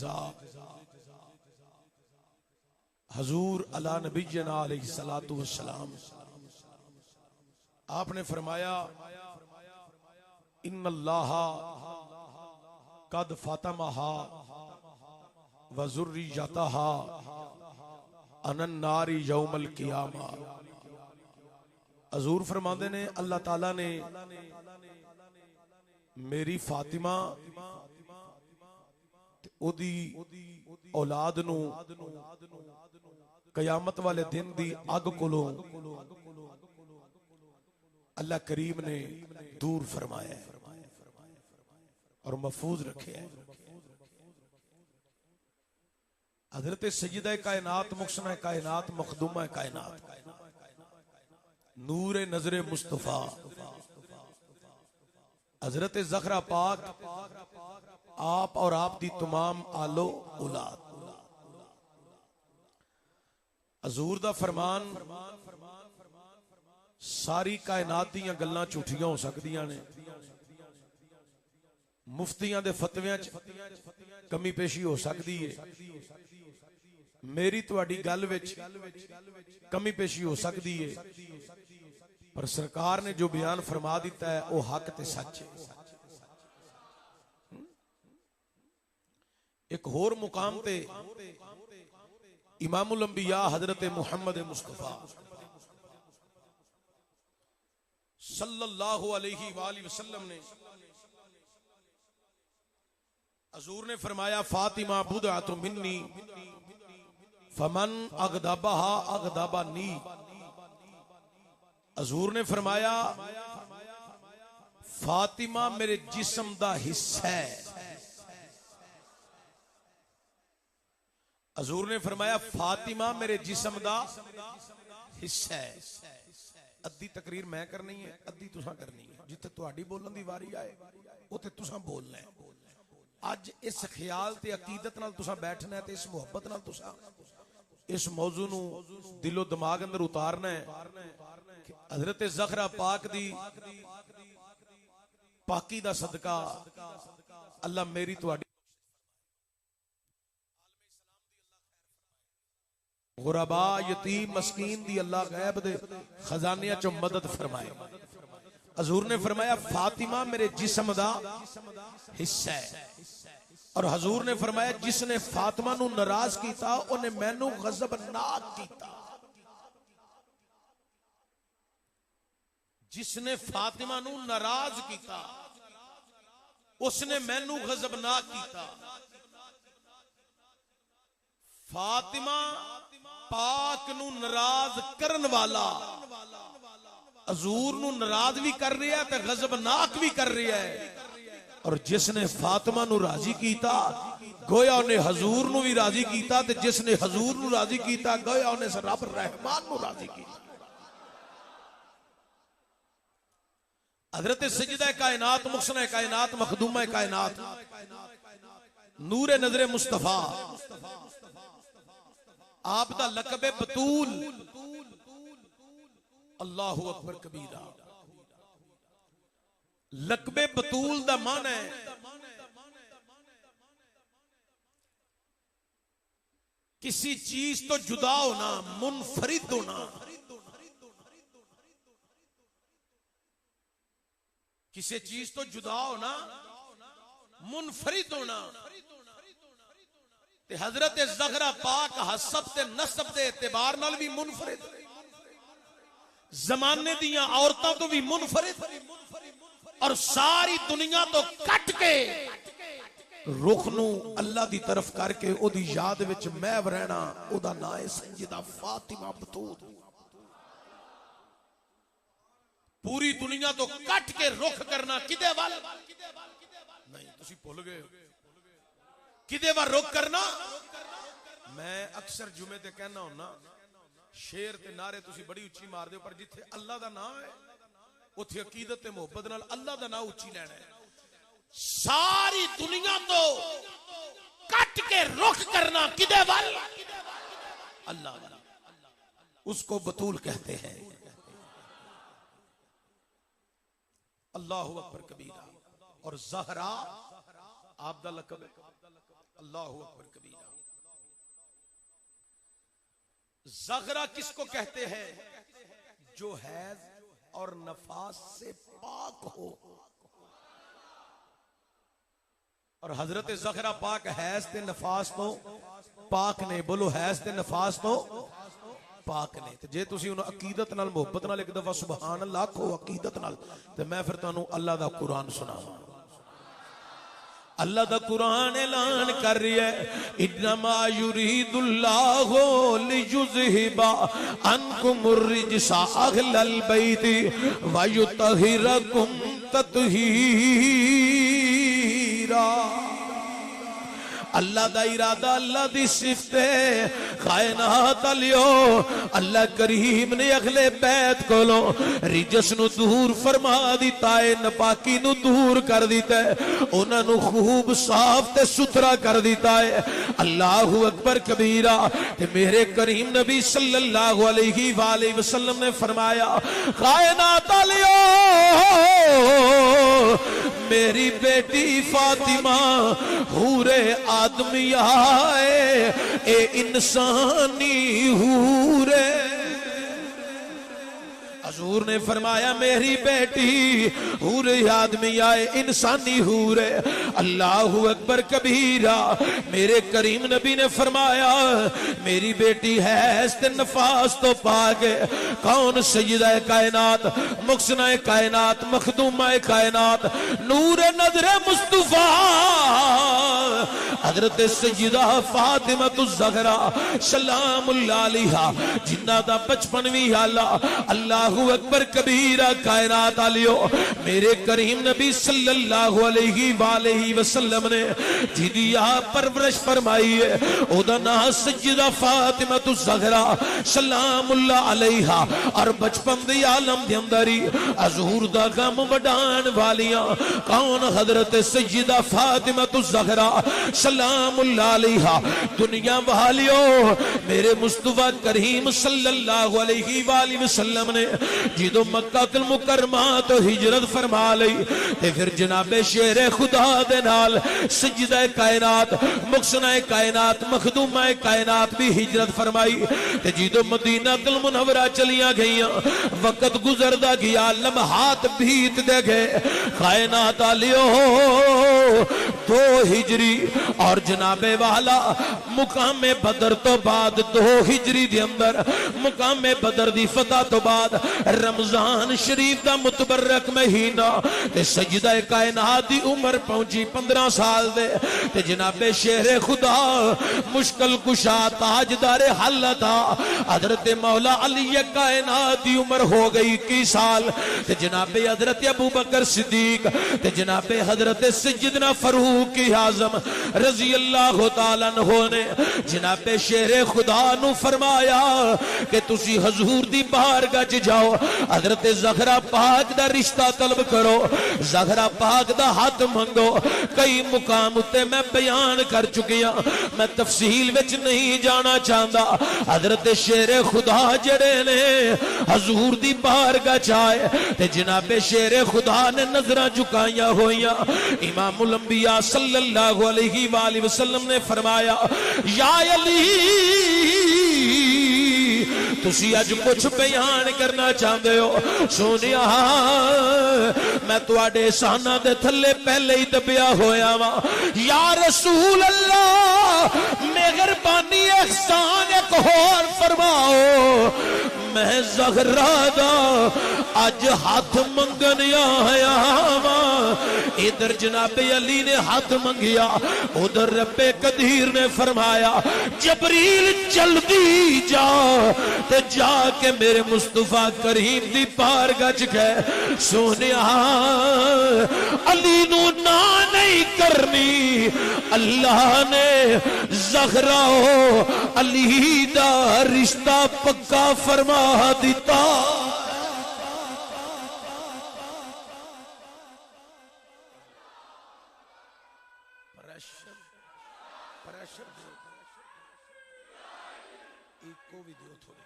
जज़ा हजूर अला नबीना अलैहिस्सलातु वस्सलाम। आपने फरमाया इन्नल्लाहा कद फातमहा व ज़ुर्रियतहा अनन नारी यौमल क़ियामा। हजूर फरमाते ने अल्लाह ताला ने मेरी फातिमा ओदी औलाद नू कयामत वाले दिन दी अग कोलों अल्लाह करीम ने दूर फरमाया और महफूज रखे है। हजरत सय्यदा कायनात मुहसना कायनात मखदूमा कायनात नूर नजरे मुस्तफा हजरत ज़हरा पाक आप और आप दी तमाम आलो औलाद। हजूर दा फरमान सारी कायनात दीयां गल्लां झूठियां हो सकदियां ने, मुफ्तियां दे फतवियां च कमी पेशी हो सकदी है, मेरी तुहाडी गल विच कमी पेशी हो सकदी है, पर सरकार ने जो बयान फरमा दिता है वह हक ते सच है। एक होर मुकाम ते इमामुल अंबिया हजरत मुहम्मद मुस्तफा सल्लल्लाहु अलैहि वसल्लम ने हजूर ने फरमाया फातिमा बुदअतु मिन्नी फमन अगदबहा अगदबनी। हजूर ने फरमाया फातिमा मेरे जिस्म दा हिस्सा है। हजूर ने फरमाया फातिमा मेरे जिस्म दा हिस्सा है। अद्धी तकरीर मैं करनी है, अद्धी तुसां करनी है। जिथे तुहाडी बोलण दी वारी आए उथे तुसां बोलना है। अज इस ख्याल ते अकीदत नाल तुसां बैठना है ते इस मुहब्बत नाल तुसां इस मौजू नू दिलो दिमाग अंदर उतारना है। हजरत ज़हरा पाक दी पाकी दा सदका अल्लाह मेरी तुहाडी गुरबा यतीम मस्कीन दी अल्लाह गैब दे खजानिया चो मदद फरमाए। हजूर ने फरमाया फातिमा मेरे जिस्म दा हिस्सा है। और हजूर ने फरमाया जिसने फातिमा नू नाराज कीता उन्हें मैनू गज़बनाक कीता। जिसने फातिमा नू नाराज कीता उसने मैनू गज़बनाक कीता। फातिमा पाक नू नाराज करन वाला हजूर नू नाराज भी कर रहा है ते गज़बनाक भी कर रहा है। और जिसने फातिमा नू राजी कीता गोया उन्हें हजूर नू भी राजी कीता ते जिसने हजूर नू राजी कीता गोया उन्हें रब रहमान नू राजी कीता। हजरत सय्यदा कायनात मुहसना कायनात मखदूमा कायनात नूर नजरे मुस्तफा आप दा लकबे बतूल अल्लाहु अकबर कबीरा। लकबे बतूल दा मान है किसी चीज तो जुदा होना, मुनफरिद होना। किसी चीज तो जुदा होना, मुनफरिद होना। ते हजरत ज़हरा पाक हसब ते नसब दे एतबार नाल भी मुनफरिद, जमाने दियां औरतों तो भी मुनफरिद और सारी दुनिया तो कट के रुख नू अल्लाह दी तरफ करके ओदी याद विच महव रहना। ओदा नाम है सय्यदा फातिमा बतूल। पूरी दुनिया तो कट के रुख करना किदे वाल नहीं, तुसी भुल गए किदे वाल रुख करना। मैं अक्सर जुमे ते कहना होना शेर ते नारे तुसी बड़ी उच्ची मार दे, पर जिथे अल्लाह दा नाम है उथे अकीदत ते मोहब्बत नाल अल्लाह दा नाम उच्ची लेना है। सारी दुनिया तो कट के रुख करना किदे वाल अल्लाह वाला, उसको बतूल कहते हैं। अल्लाहु अकबर कबीरा। और ज़हरा आप दा लक़ब है। अल्लाहु अकबर कबीरा। ज़ग़रा किसको कहते हैं? जो हैज और नफास से पाक हो। और हजरत ज़ग़रा पाक हैज ते नफास तो पाक ने। बोलो हैज ते नफास तो पाक ने। ते जे तुसी उन्हें अकीदत नाल मुहब्बत नाल एक दफा सुभान अल्लाह आखो अकीदत नाल, ते मैं फिर तुहानू अल्लाह दा कुरान सुनावां। अल्लाह दा कुरान ऐलान कर रही है, इन्नमा युरीदुल्लाहु लियुज़हिबा अन्कुमुर रिजसा अहलल बैति व युतहिरकुम तत्हीरा। अल्लाह दा इरादा, अल्लाह दी सिफत है। कायनात लियो अल्लाह करीम ने अगले बैत कोलों रिजस नु दूर फरमा दिता है, नपाकी नु दूर कर दिता है, उन्होंने खूब साफ ते सुथरा कर दिता है। अल्लाहु अकबर कबीरा। ते मेरे करीम नबी सल्लल्लाहु अलैहि वसल्लम ने फरमाया, कायनात लियो मेरी बेटी फातिमा हूरे आदमिया है, ए इंसानी हूरे। हजूर ने फरमाया मेरी बेटी हूर आदमी आए इंसानी हूर। अल्लाहु अकबर कबीरा। मेरे करीम नबी ने फरमाया मेरी बेटी है ते नफास तो पाक। कौन? सय्यदा कायनात, मुहसना कायनात, मखदूमा कायनात, नूर नजर मुस्तफा हजरत सय्यदा फातिमा ज़ग़रा सलामुल्लाह अलैहा, जिन्ना दा बचपन भी आला। अल्लाहु अकबर कबीरा। कायनात आलियो मेरे करीम नबी सल्लल्लाहु अलैहि वसल्लम ने जिदी आप परवरिश फरमाई है, ओदा नाम सय्यदा फातिमा ज़ग़रा सलामुल्लाह अलैहा। और बचपन दी आलम दे अंदर ही हजूर दा गम वडान वालियां कौन? हजरत सय्यदा फातिमा ज़ग़रा सलामुल्लाह अलैहा। दुनिया वालियो मेरे मुस्तफा करीम सल्लल्लाहु अलैहि वसल्लम ने जिदो मक्का तुल मुकरमा तो हिजरत फरमा लई, ते फिर जनाबे शेरे खुदा दे नाल सजदा कायनात, मुहसना कायनात, मखदूमा कायनात भी हिजरत फरमाई। ते जिदो मदीना तुल मुनव्वरा चलियां गईयां, वक्त गुजरदा गया, लम्हात बीत दे गए। कायनात आलियो 2 हिजरी और जनाबे वाला मुकामे बदर तो बाद 2 हिजरी दे अंदर मुकामे बदर दी फतह तो बाद रमजान शरीफ दा मुतबरक महीना, ते सजदा कायनात दी उम्र पहुंची 15 साल दे। ते जनाबे शेरे खुदा मुश्किल कुशा ताजदारे हालता हजरत मौला अली कायनात दी उम्र हो गई 21 साल। ते जनाबे हजरत अबू बकर सिद्दीक, ते जनाबे हजरत सैयदना फारूक आजम रजी अल्लाह तआला अन्हु ने जनाबे शेरे खुदा नु फरमाया कि तुसी हजूर दी बारगाह च जाओ, हजरत ज़ग़रा पाक दा रिश्ता तलब करो, ज़ग़रा पाक दा हाथ मंगो। कई मुकाम उत्ते मैं बयान कर चुकी हूं, मैं तफसील विच नहीं जाना चाहता। हजरत शेरे खुदा जड़े ने हजूर दी बारगाह च आए, ते जनाबे शेरे खुदा ने नजरां झुकाइयां होइयां। इमामुल अंबिया सल्लल्लाहु अलैहि वसल्लम ने फरमाया, या अली तुसी अज कुछ बयान करना चाहते हो? सोनिया मैं तुहाडे साना दे थल्ले पहले ही दबिया होया वा। या रसूल अल्लाह मेहरबानी एहसान एक होर फरमाओ, मैं ज़ग़रा दा अज हाथ मंगन आया वा। इधर जनाबे अली ने हाथ मंगिया, उधर रब्बे कदीर ने फरमाया जबरील जल्दी जा ते जाके मेरे मुस्तफा करीम दी बारगाह च गए। सोनिया अली नू ना नहीं करनी, अल्लाह ने ज़ग़रा अली दा रिश्ता पक्का फरमा दिता। प्रेशर इको भी दो थोड़ी